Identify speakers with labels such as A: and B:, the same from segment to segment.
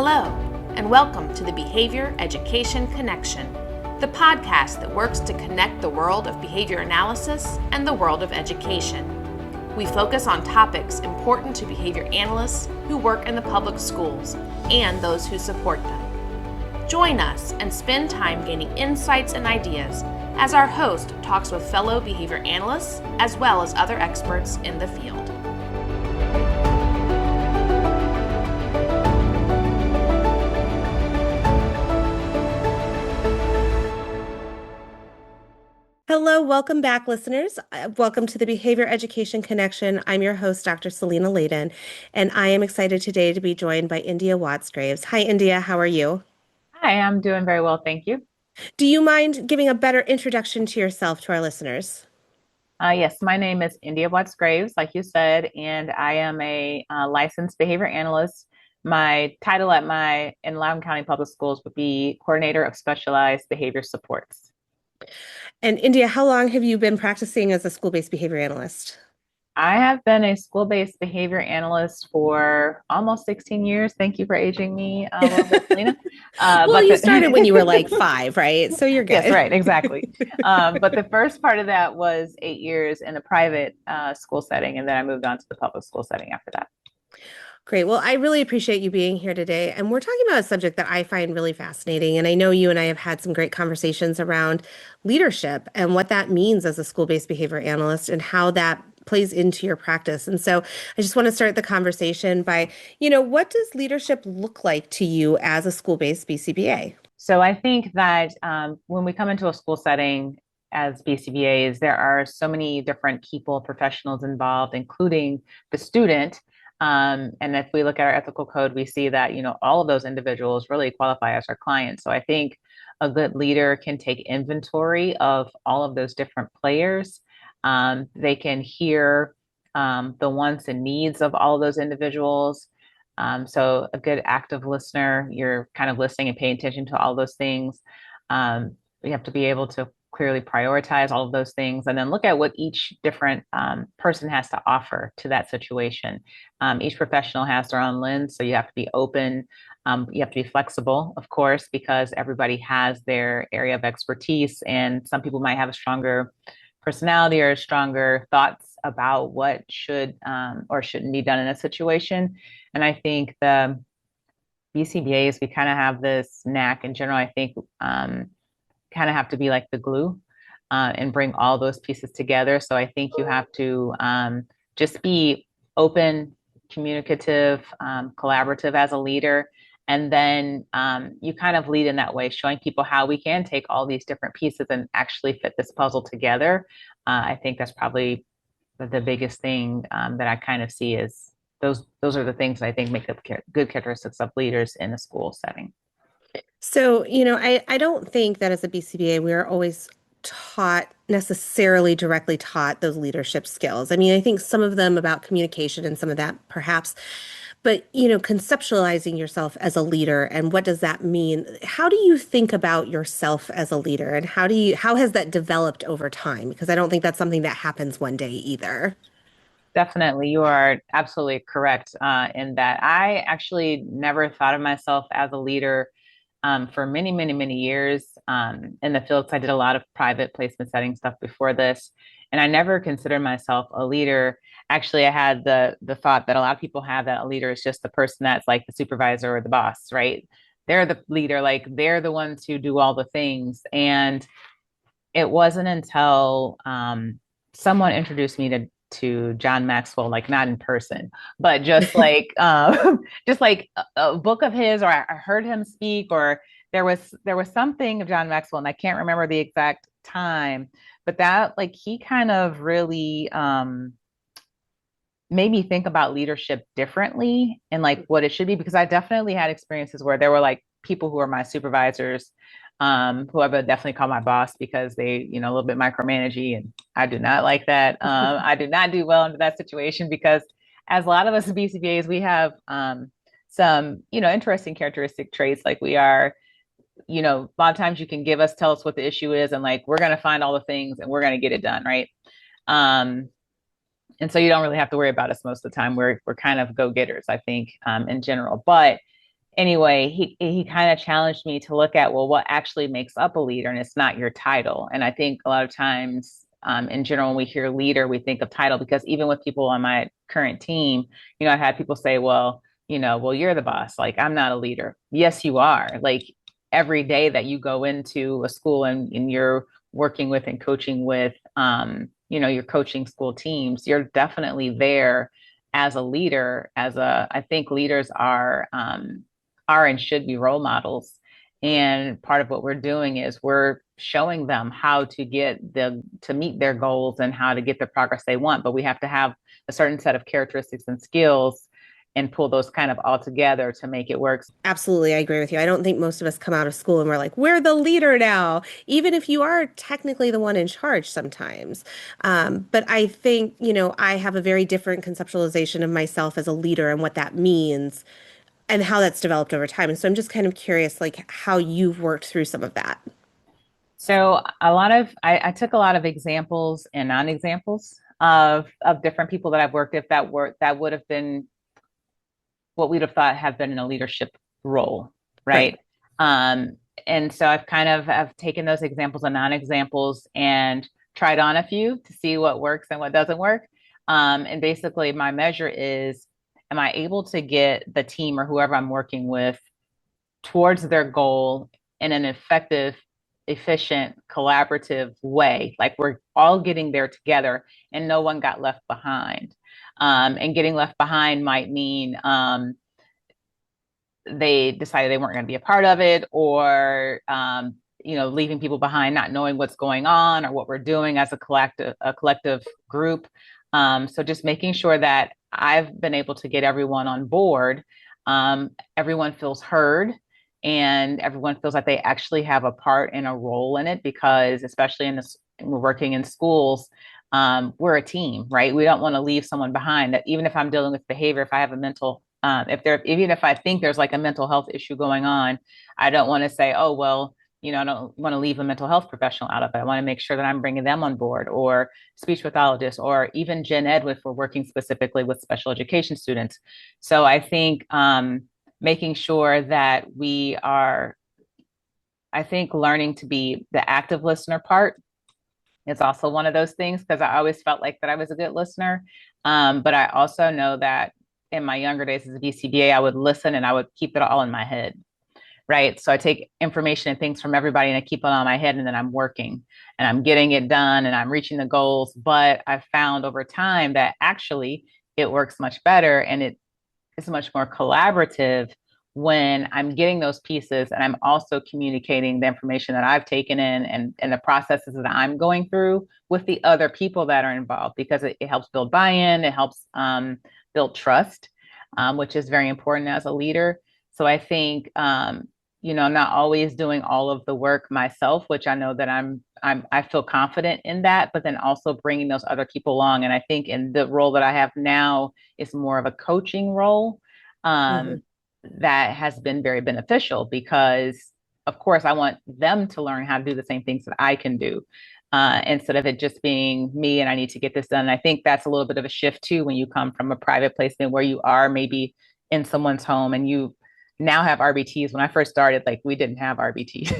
A: Hello, and welcome to the Behavior Education Connection, the podcast that works to connect the world of behavior analysis and the world of education. We focus on topics important to behavior analysts who work in the public schools and those who support them. Join us and spend time gaining insights and ideas as our host talks with fellow behavior analysts as well as other experts in the field.
B: Hello, welcome back, listeners. Welcome to the Behavior Education Connection. I'm your host, Dr. Selena Layden, and I am excited today to be joined by India Watts-Graves. Hi, India. How are you?
C: Hi, I'm doing very well, thank you.
B: Do you mind giving a better introduction to yourself to our listeners?
C: Yes, my name is India Watts-Graves, like you said, and I am a licensed behavior analyst. My title in Loudoun County Public Schools would be Coordinator of Specialized Behavior Supports.
B: And India, how long have you been practicing as a school-based behavior analyst?
C: I have been a school-based behavior analyst for almost 16 years. Thank you for aging me a little bit, Selena.
B: Well, you started when you were like 5, right? So you're good.
C: Yes, right, exactly. But the first part of that was 8 years in a private school setting, and then I moved on to the public school setting after that.
B: Great. Well, I really appreciate you being here today. And we're talking about a subject that I find really fascinating. And I know you and I have had some great conversations around leadership and what that means as a school-based behavior analyst and how that plays into your practice. And so I just want to start the conversation by, what does leadership look like to you as a school-based BCBA?
C: So I think that when we come into a school setting as BCBAs, there are so many different people, professionals involved, including the student. And if we look at our ethical code, we see that, all of those individuals really qualify as our clients. So I think a good leader can take inventory of all of those different players. They can hear the wants and needs of all of those individuals. So a good active listener, you're kind of listening and paying attention to all those things. You have to be able to clearly prioritize all of those things and then look at what each different person has to offer to that situation. Each professional has their own lens, so you have to be open. You have to be flexible, of course, because everybody has their area of expertise, and some people might have a stronger personality or stronger thoughts about what should or shouldn't be done in a situation. And I think the BCBAs, we kind of have this knack in general, I think, kind of have to be like the glue and bring all those pieces together. So I think you have to just be open, communicative, collaborative as a leader. And then you kind of lead in that way, showing people how we can take all these different pieces and actually fit this puzzle together. I think that's probably the biggest thing that I kind of see is those are the things that I think make up good characteristics of leaders in a school setting.
B: So, I don't think that as a BCBA, we're always directly taught those leadership skills. I mean, I think some of them about communication and some of that perhaps, but, conceptualizing yourself as a leader and what does that mean? How do you think about yourself as a leader and how has that developed over time? Because I don't think that's something that happens one day either.
C: Definitely, you are absolutely correct in that I actually never thought of myself as a leader for many, many, many years in the field. I did a lot of private placement setting stuff before this, and I never considered myself a leader. Actually, I had the thought that a lot of people have that a leader is just the person that's like the supervisor or the boss, right? They're the leader, like they're the ones who do all the things. And it wasn't until someone introduced me to John Maxwell, like not in person, but just like just like a book of his, or I heard him speak, or there was something of John Maxwell, and I can't remember the exact time, but that like he kind of really made me think about leadership differently and like what it should be, because I definitely had experiences where there were like people who were my supervisors, who I would definitely call my boss because they, a little bit micromanagey, and I do not like that. I do not do well under that situation because as a lot of us BCBAs, we have some, interesting characteristic traits. Like we are, a lot of times you can tell us what the issue is, and like we're going to find all the things and we're going to get it done, right? And so you don't really have to worry about us most of the time. We're kind of go-getters, I think, in general. But anyway, he kind of challenged me to look at, well, what actually makes up a leader, and it's not your title. And I think a lot of times, in general, when we hear leader, we think of title, because even with people on my current team, I've had people say, well, well, you're the boss. Like, I'm not a leader. Yes, you are. Like, every day that you go into a school and you're working with and coaching with, you're coaching school teams, you're definitely there as a leader. I think leaders are and should be role models. And part of what we're doing is we're showing them how to to meet their goals and how to get the progress they want. But we have to have a certain set of characteristics and skills and pull those kind of all together to make it work.
B: Absolutely, I agree with you. I don't think most of us come out of school and we're like, we're the leader now, even if you are technically the one in charge sometimes. But I think, I have a very different conceptualization of myself as a leader and what that means and how that's developed over time. And so I'm just kind of curious, like, how you've worked through some of that.
C: So I took a lot of examples and non-examples of different people that I've worked with that would have been what we'd have thought have been in a leadership role,
B: Right.
C: right? Um, and so I've taken those examples and non-examples and tried on a few to see what works and what doesn't work. And basically, my measure is, am I able to get the team or whoever I'm working with towards their goal in an effective, efficient, collaborative way? Like, we're all getting there together and no one got left behind. And getting left behind might mean they decided they weren't going to be a part of it, or leaving people behind, not knowing what's going on or what we're doing as a collective group. So just making sure that I've been able to get everyone on board. Everyone feels heard, and everyone feels like they actually have a part and a role in it, because especially we're working in schools, we're a team, right? We don't want to leave someone behind. That even if I'm dealing with behavior, if I have a mental even if I think there's like a mental health issue going on, I don't want to say, oh, well, I don't want to leave a mental health professional out of it. I want to make sure that I'm bringing them on board, or speech pathologists, or even gen ed if we're working specifically with special education students. So I think making sure that I think learning to be the active listener part is also one of those things, because I always felt like that I was a good listener. But I also know that in my younger days as a BCBA, I would listen and I would keep it all in my head, right? So I take information and things from everybody and I keep it on my head, and then I'm working and I'm getting it done and I'm reaching the goals. But I found over time that actually it works much better, and it is much more collaborative when I'm getting those pieces and I'm also communicating the information that I've taken in, and the processes that I'm going through with the other people that are involved, because it helps build buy-in, it helps build trust, which is very important as a leader. So I think, not always doing all of the work myself, which I know that I feel confident in that, but then also bringing those other people along. And I think in the role that I have now is more of a coaching role,
B: Mhm.
C: um, that has been very beneficial, because, of course, I want them to learn how to do the same things that I can do, instead of it just being me and I need to get this done. And I think that's a little bit of a shift too when you come from a private placement where you are maybe in someone's home and you now have RBTs. When I first started, like, we didn't have RBTs. So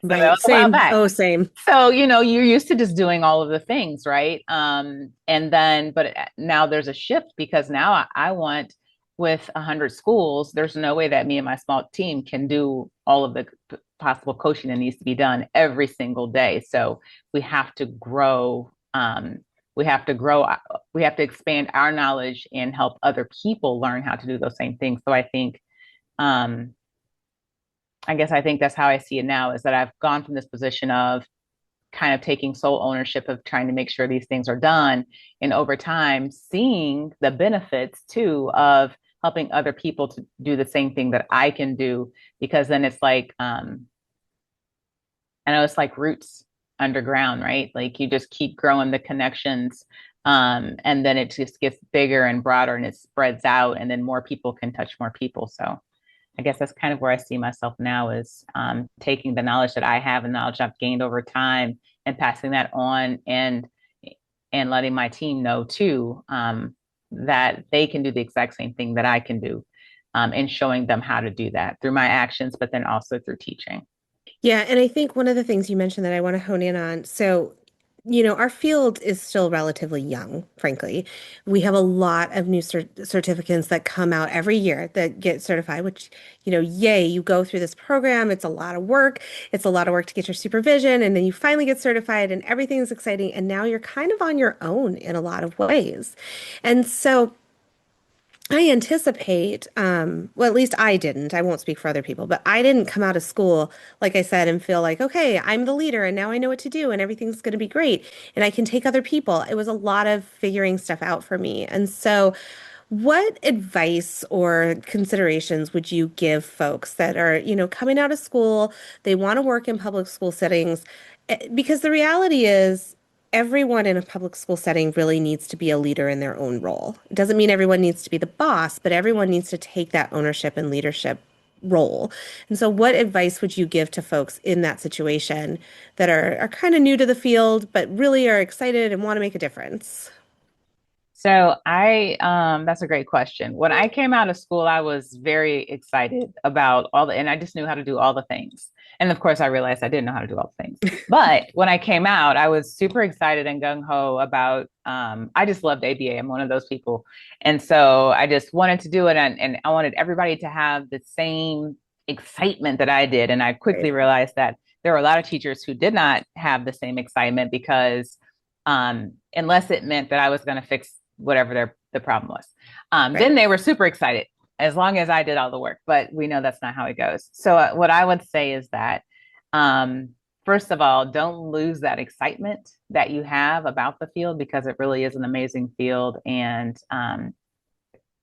C: that
B: Right.
C: was a while
B: Same.
C: back.
B: Oh, same.
C: So, you're used to just doing all of the things, right? And then, but now there's a shift, because now I want, with 100 schools, there's no way that me and my small team can do all of the possible coaching that needs to be done every single day. So we have to grow. We have to grow. We have to expand our knowledge and help other people learn how to do those same things. So um, I think that's how I see it now, is that I've gone from this position of kind of taking sole ownership of trying to make sure these things are done. And over time, seeing the benefits too of helping other people to do the same thing that I can do, because then it's like, I know it's like roots underground, right? Like, you just keep growing the connections. And then it just gets bigger and broader and it spreads out, and then more people can touch more people. So I guess that's kind of where I see myself now, is taking the knowledge that I have and knowledge I've gained over time and passing that on, and letting my team know too, that they can do the exact same thing that I can do. and showing them how to do that through my actions, but then also through teaching.
B: Yeah, and I think one of the things you mentioned that I want to hone in on, so, our field is still relatively young, frankly. We have a lot of new certificates that come out every year that get certified, which, yay, you go through this program. It's a lot of work. It's a lot of work to get your supervision, and then you finally get certified and everything's exciting. And now you're kind of on your own in a lot of ways. And so I anticipate, well, at least I didn't. I won't speak for other people, but I didn't come out of school, like I said, and feel like, okay, I'm the leader and now I know what to do and everything's going to be great and I can take other people. It was a lot of figuring stuff out for me. And so, what advice or considerations would you give folks that are, coming out of school, they want to work in public school settings? Because the reality is, everyone in a public school setting really needs to be a leader in their own role. It doesn't mean everyone needs to be the boss, but everyone needs to take that ownership and leadership role. And so what advice would you give to folks in that situation that are kind of new to the field, but really are excited and want to make a difference?
C: So that's a great question. When I came out of school, I was very excited about and I just knew how to do all the things. And of course, I realized I didn't know how to do all the things. But when I came out, I was super excited and gung ho about, I just loved ABA. I'm one of those people. And so I just wanted to do it. And I wanted everybody to have the same excitement that I did. And I quickly
B: Right.
C: realized that there were a lot of teachers who did not have the same excitement because unless it meant that I was going to fix whatever the problem was.
B: Right.
C: Then they were super excited as long as I did all the work, but we know that's not how it goes. So what I would say is that, first of all, don't lose that excitement that you have about the field because it really is an amazing field and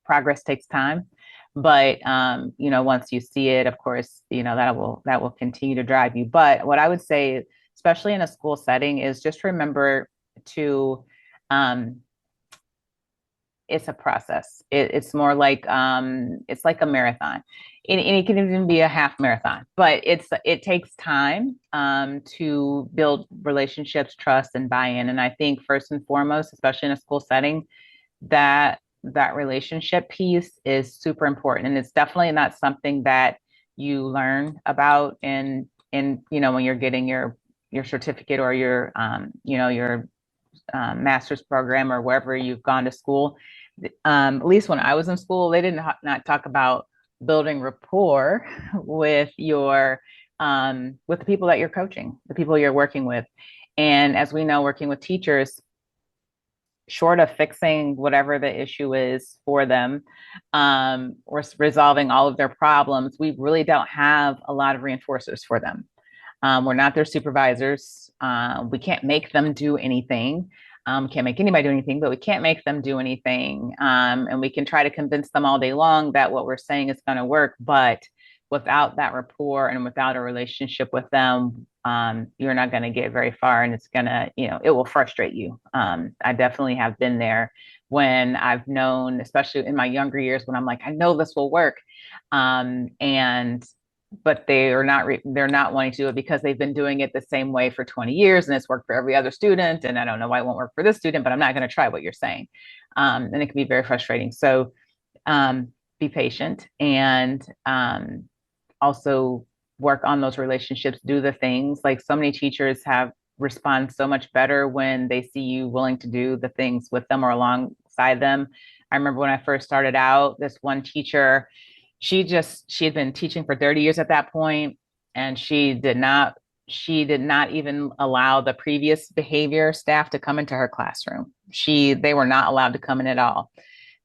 C: progress takes time. But once you see it, of course, that will continue to drive you. But what I would say, especially in a school setting, is just remember to it's a process. It's more like it's like a marathon. And it can even be a half marathon, but it takes time to build relationships, trust, and buy-in. And I think first and foremost, especially in a school setting, that relationship piece is super important. And it's definitely not something that you learn about in when you're getting your certificate or your master's program or wherever you've gone to school. At least when I was in school, they didn't not talk about building rapport with with the people that you're coaching, the people you're working with. And as we know, working with teachers, short of fixing whatever the issue is for them, or resolving all of their problems, we really don't have a lot of reinforcers for them. We're not their supervisors. We can't make them do anything. Can't make anybody do anything, but we can't make them do anything. And we can try to convince them all day long that what we're saying is going to work. But without that rapport and without a relationship with them, you're not going to get very far and it's going to, it will frustrate you. I definitely have been there when I've known, especially in my younger years, when I'm like, I know this will work. And but they're not wanting to do it because they've been doing it the same way for 20 years and it's worked for every other student. And I don't know why it won't work for this student, but I'm not going to try what you're saying. And it can be very frustrating. So be patient and also work on those relationships, do the things like so many teachers have respond so much better when they see you willing to do the things with them or alongside them. I remember when I first started out, this one teacher, she had been teaching for 30 years at that point, and she did not even allow the previous behavior staff to come into her classroom. They were not allowed to come in at all.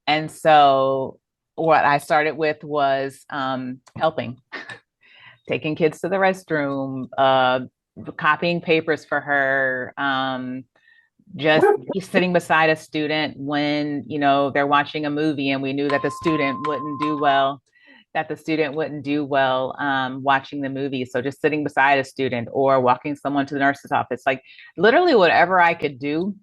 C: And so what I started with was helping, taking kids to the restroom, copying papers for her, just sitting beside a student when they're watching a movie and we knew that the student wouldn't do well watching the movie. So just sitting beside a student or walking someone to the nurse's office, like literally whatever I could do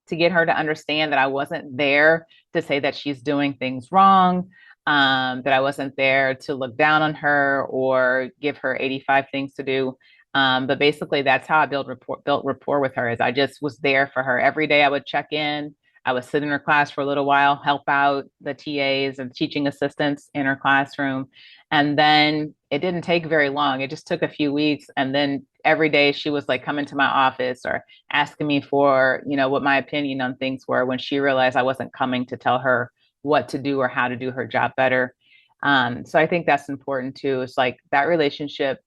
C: to get her to understand that I wasn't there to say that she's doing things wrong, that I wasn't there to look down on her or give her 85 things to do. But basically that's how I built rapport with her, is I just was there for her every day. I would check in. I would sit in her class for a little while, help out the TAs and teaching assistants in her classroom. And then it didn't take very long. It just took a few weeks. And then every day she was like coming to my office or asking me for, what my opinion on things were when she realized I wasn't coming to tell her what to do or how to do her job better. So I think that's important too. It's like that relationship,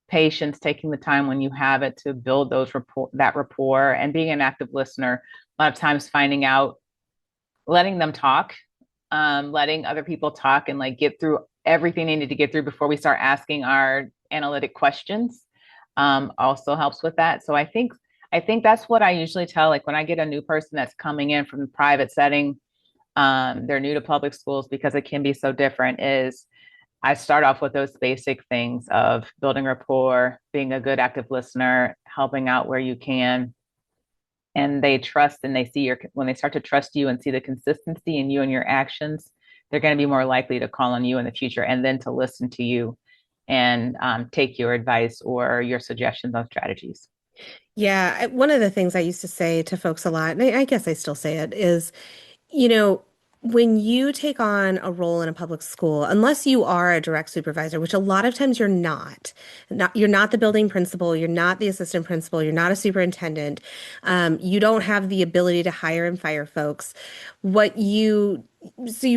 C: patience, taking the time when you have it to build that rapport, and being an active listener. A lot of times finding out, letting them talk, letting other people talk and like get through everything they need to get through before we start asking our analytic questions, also helps with that. So I think that's what I usually tell, like when I get a new person that's coming in from the private setting, they're new to public schools because it can be so different, is I start off with those basic things of building rapport, being a good active listener, helping out where you can. And they trust and they see when they start to trust you and see the consistency in you and your actions, they're going to be more likely to call on you in the future and then to listen to you and take your advice or your suggestions on strategies.
B: Yeah, one of the things I used to say to folks a lot, and I guess I still say it, is, you know, when you take on a role in a public school, unless you are a direct supervisor, which a lot of times you're not the building principal, you're not the assistant principal, you're not a superintendent, you don't have the ability to hire and fire folks. So you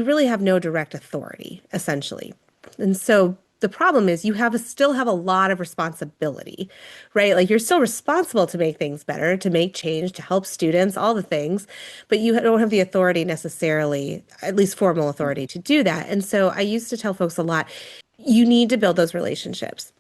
B: really have no direct authority, essentially. And so the problem is still have a lot of responsibility, right? Like you're still responsible to make things better, to make change, to help students, all the things, but you don't have the authority necessarily, at least formal authority to do that. And so I used to tell folks a lot, you need to build those relationships.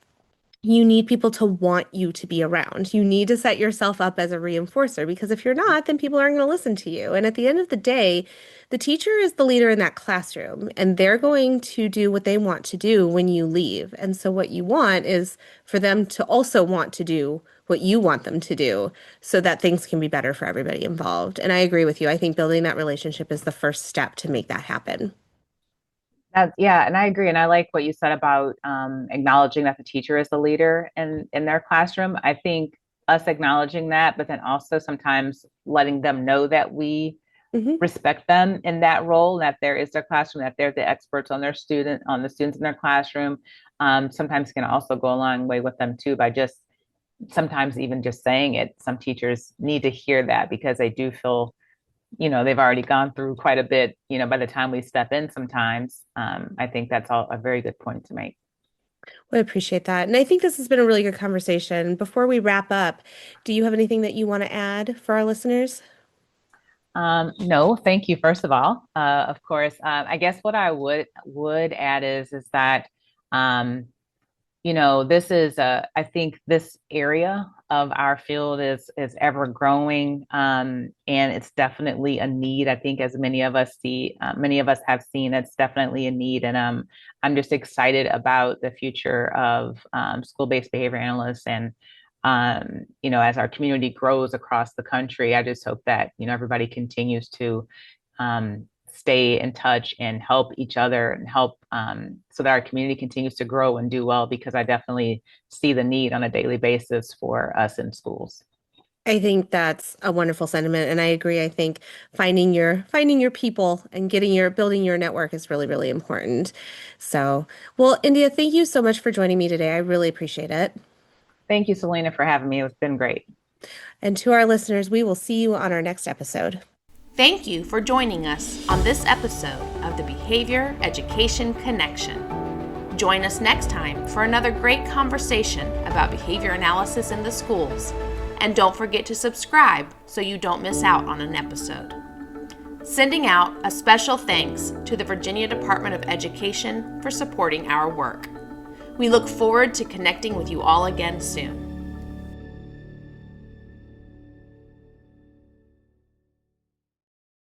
B: You need people to want you to be around. You need to set yourself up as a reinforcer, because if you're not, then people aren't going to listen to you. And at the end of the day, the teacher is the leader in that classroom, and they're going to do what they want to do when you leave. And so what you want is for them to also want to do what you want them to do so that things can be better for everybody involved. And I agree with you. I think building that relationship is the first step to make that happen.
C: Yeah, and I agree. And I like what you said about acknowledging that the teacher is the leader in their classroom. I think us acknowledging that, but then also sometimes letting them know that we
B: Hmm.
C: respect them in that role, that there is their classroom, that they're the experts on the students in their classroom. Sometimes can also go a long way with them too by just sometimes even just saying it. Some teachers need to hear that because they do feel they've already gone through quite a bit, by the time we step in sometimes. I think that's all a very good point to make.
B: Well, I appreciate that. And I think this has been a really good conversation. Before we wrap up, do you have anything that you want to add for our listeners?
C: No, thank you. First of all, of course, I guess what I would add is that um, this is I think this area of our field is ever growing, and it's definitely a need. I think as many of us have seen, it's definitely a need, and I'm just excited about the future of school-based behavior analysts, and as our community grows across the country, I just hope that everybody continues to stay in touch and help each other and help so that our community continues to grow and do well, because I definitely see the need on a daily basis for us in schools.
B: I think that's a wonderful sentiment, and I agree. I think finding your people and building your network is really, really important. So, well, India, thank you so much for joining me today. I really appreciate it.
C: Thank you, Selena, for having me. It's been great.
B: And to our listeners, we will see you on our next episode.
A: Thank you for joining us on this episode of the Behavior Education Connection. Join us next time for another great conversation about behavior analysis in the schools. And don't forget to subscribe so you don't miss out on an episode. Sending out a special thanks to the Virginia Department of Education for supporting our work. We look forward to connecting with you all again soon.